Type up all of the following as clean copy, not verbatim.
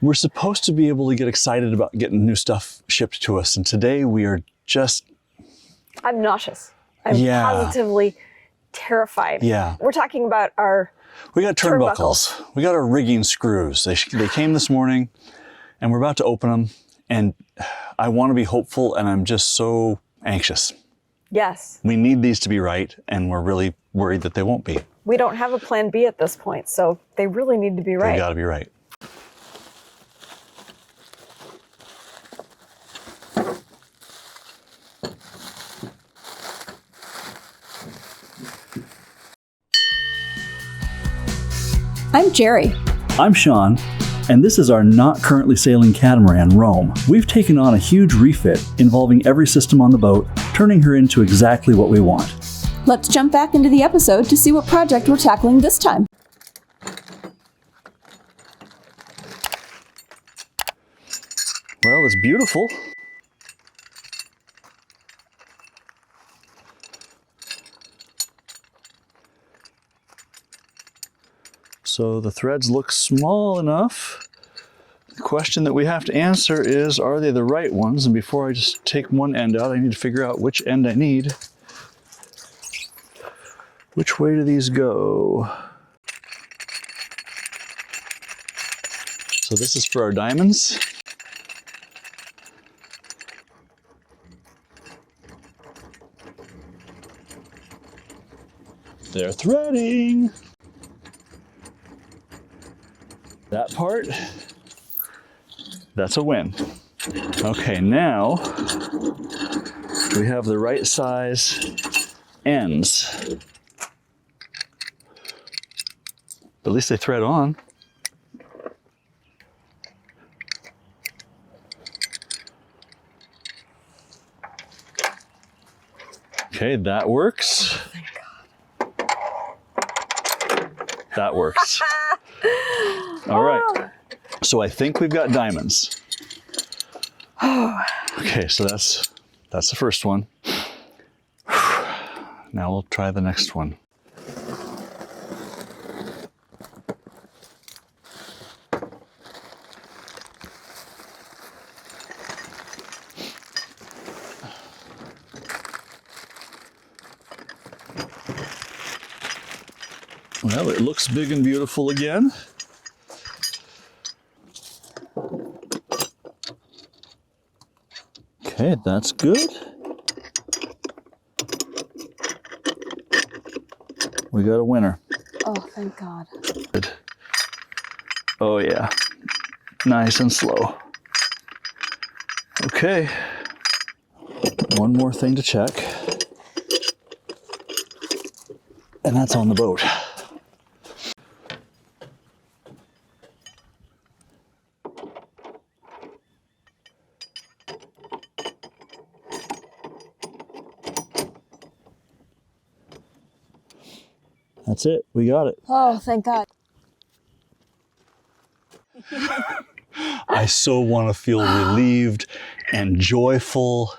We're supposed to be able to get excited about getting new stuff shipped to us, and today we are just... I'm nauseous. I'm positively terrified. Yeah. We're talking about our We got turnbuckles. We got our rigging screws. They came this morning, and we're about to open them, and I want to be hopeful, and I'm just so anxious. Yes. We need these to be right, and we're really worried that they won't be. We don't have a plan B at this point, so they really need to be right. They got to be right. I'm Jerry. I'm Sean, and this is our not currently sailing catamaran, Rome. We've taken on a huge refit involving every system on the boat, turning her into exactly what we want. Let's jump back into the episode to see what project we're tackling this time. Well, it's beautiful. So the threads look small enough. The question that we have to answer is, are they the right ones? And before I just take one end out, I need to figure out which end I need. Which way do these go? So this is for our diamonds. They're threading. That part, that's a win. Okay, now we have the right size ends. But at least they thread on. Okay, that works. Oh, thank God. That works. All right. So I think we've got diamonds. Okay, so that's the first one. Now we'll try the next one. Well, it looks big and beautiful again. Okay, that's good. We got a winner. Oh, thank God. Good. Oh yeah, nice and slow. Okay, one more thing to check. And that's on the boat. That's it. We got it. Oh, thank God. I so want to feel relieved and joyful.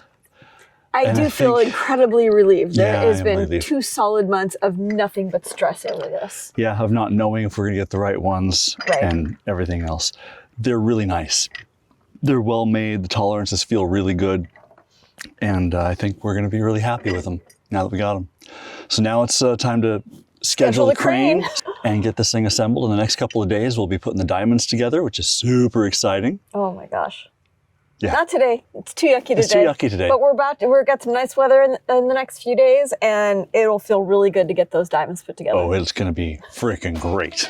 I do feel incredibly relieved. There has been relieved. 2 solid months of nothing but stress over this. Yeah, of not knowing if we're going to get the right ones and everything else. They're really nice. They're well made. The tolerances feel really good. And I think we're going to be really happy with them now that we got them. So now it's time to schedule the crane and get this thing assembled. In the next couple of days, we'll be putting the diamonds together, which is super exciting. Oh my gosh. Yeah. Not today. It's too yucky today. It's too yucky today. But we've got some nice weather in the next few days, and it'll feel really good to get those diamonds put together. Oh, it's going to be freaking great.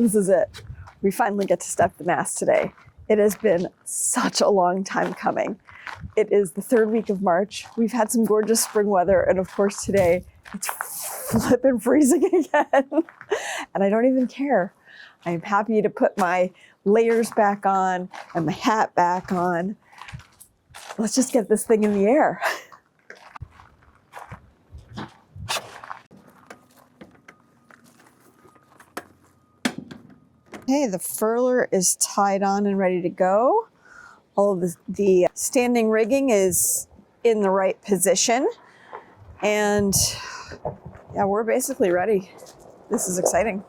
This is it. We finally get to step the mast today. It has been such a long time coming. It is the 3rd week of March. We've had some gorgeous spring weather, and of course today it's flipping freezing again. And I don't even care. I'm happy to put my layers back on and my hat back on. Let's just get this thing in the air. Okay, the furler is tied on and ready to go. All of the standing rigging is in the right position. And yeah, we're basically ready. This is exciting.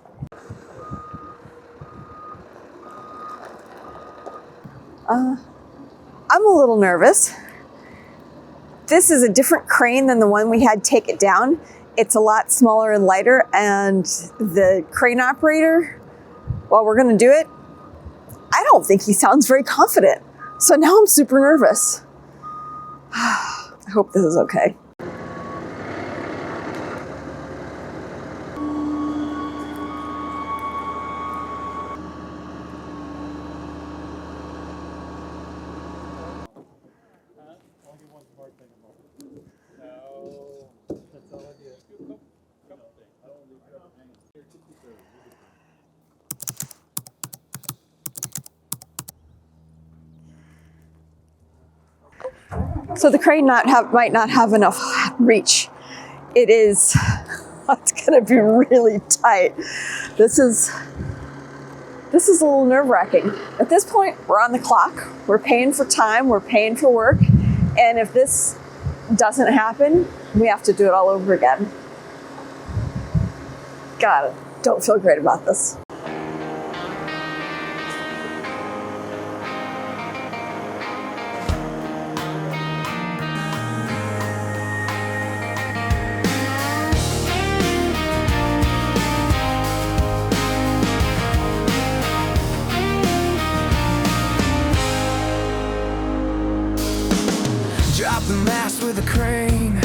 I'm a little nervous. This is a different crane than the one we had take it down. It's a lot smaller and lighter, and the crane operator, while we're gonna do it, I don't think he sounds very confident. So now I'm super nervous. I hope this is okay. So the crane might not have enough reach. It's gonna be really tight. This is a little nerve-wracking. At this point, we're on the clock. We're paying for time, we're paying for work. And if this doesn't happen, we have to do it all over again. God, I don't feel great about this. Drop the mast with a crane,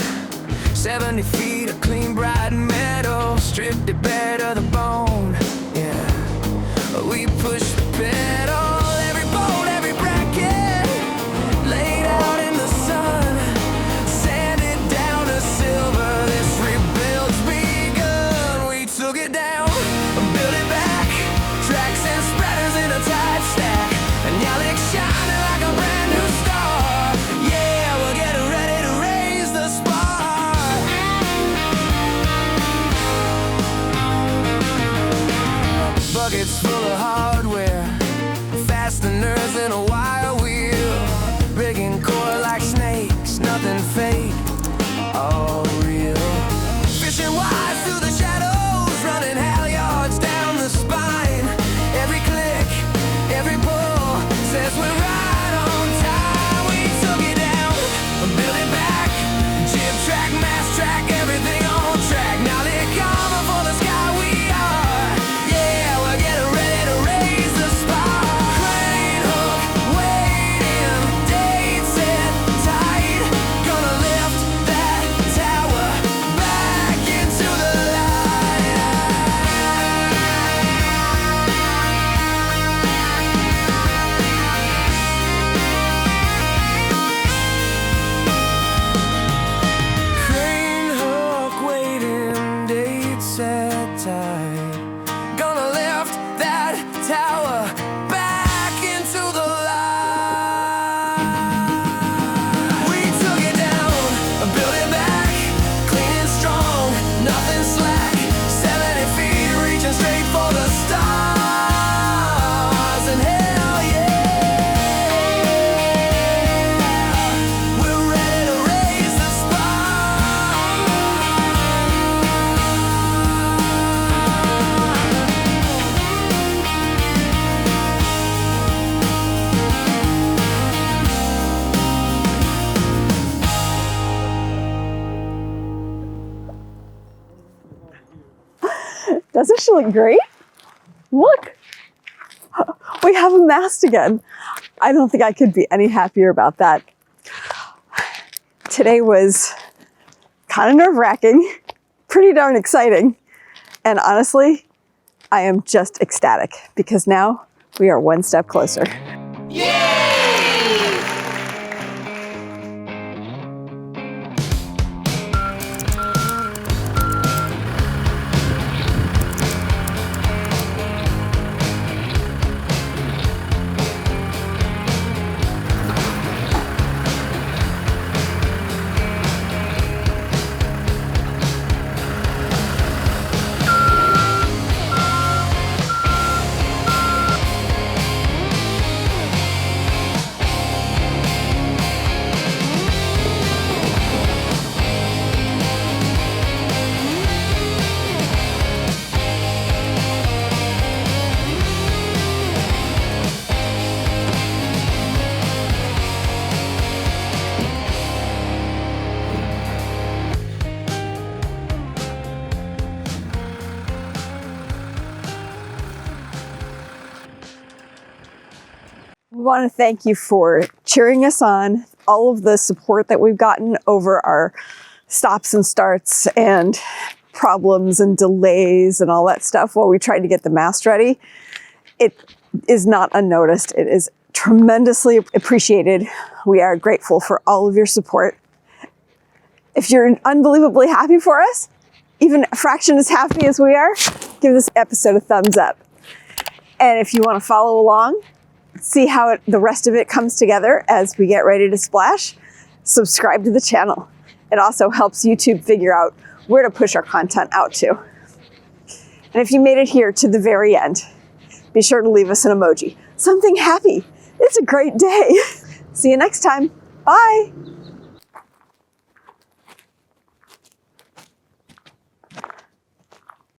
70 feet of clean bright metal, stripped it bare to the bone. Yeah, we push the pedal, every bolt, every bracket, laid out in the sun, sanded down to silver. This rebuild's begun. We took it down, built it back, tracks and spreaders in a tight stack, and now they're shining like a brand new star. Buckets full of hardware, fasteners and a wire wheel, rigging core like snakes, nothing fake, all real. Fishing wise through the shadows, running halyards down the spine. Every click, every pull says we're right on time. We took it down, built it back, jib track, mast track, everything on track. Now they're coming for the sky. We are. Doesn't she look great? Look, we have a mast again. I don't think I could be any happier about that. Today was kind of nerve-wracking, pretty darn exciting. And honestly, I am just ecstatic because now we are one step closer. We want to thank you for cheering us on, all of the support that we've gotten over our stops and starts and problems and delays and all that stuff while we tried to get the mast ready. It is not unnoticed. It is tremendously appreciated. We are grateful for all of your support. If you're unbelievably happy for us, even a fraction as happy as we are, give this episode a thumbs up. And if you want to follow along, see how the rest of it comes together as we get ready to splash, subscribe to the channel. It also helps YouTube figure out where to push our content out to. And if you made it here to the very end, be sure to leave us an emoji. Something happy. It's a great day. See you next time. Bye.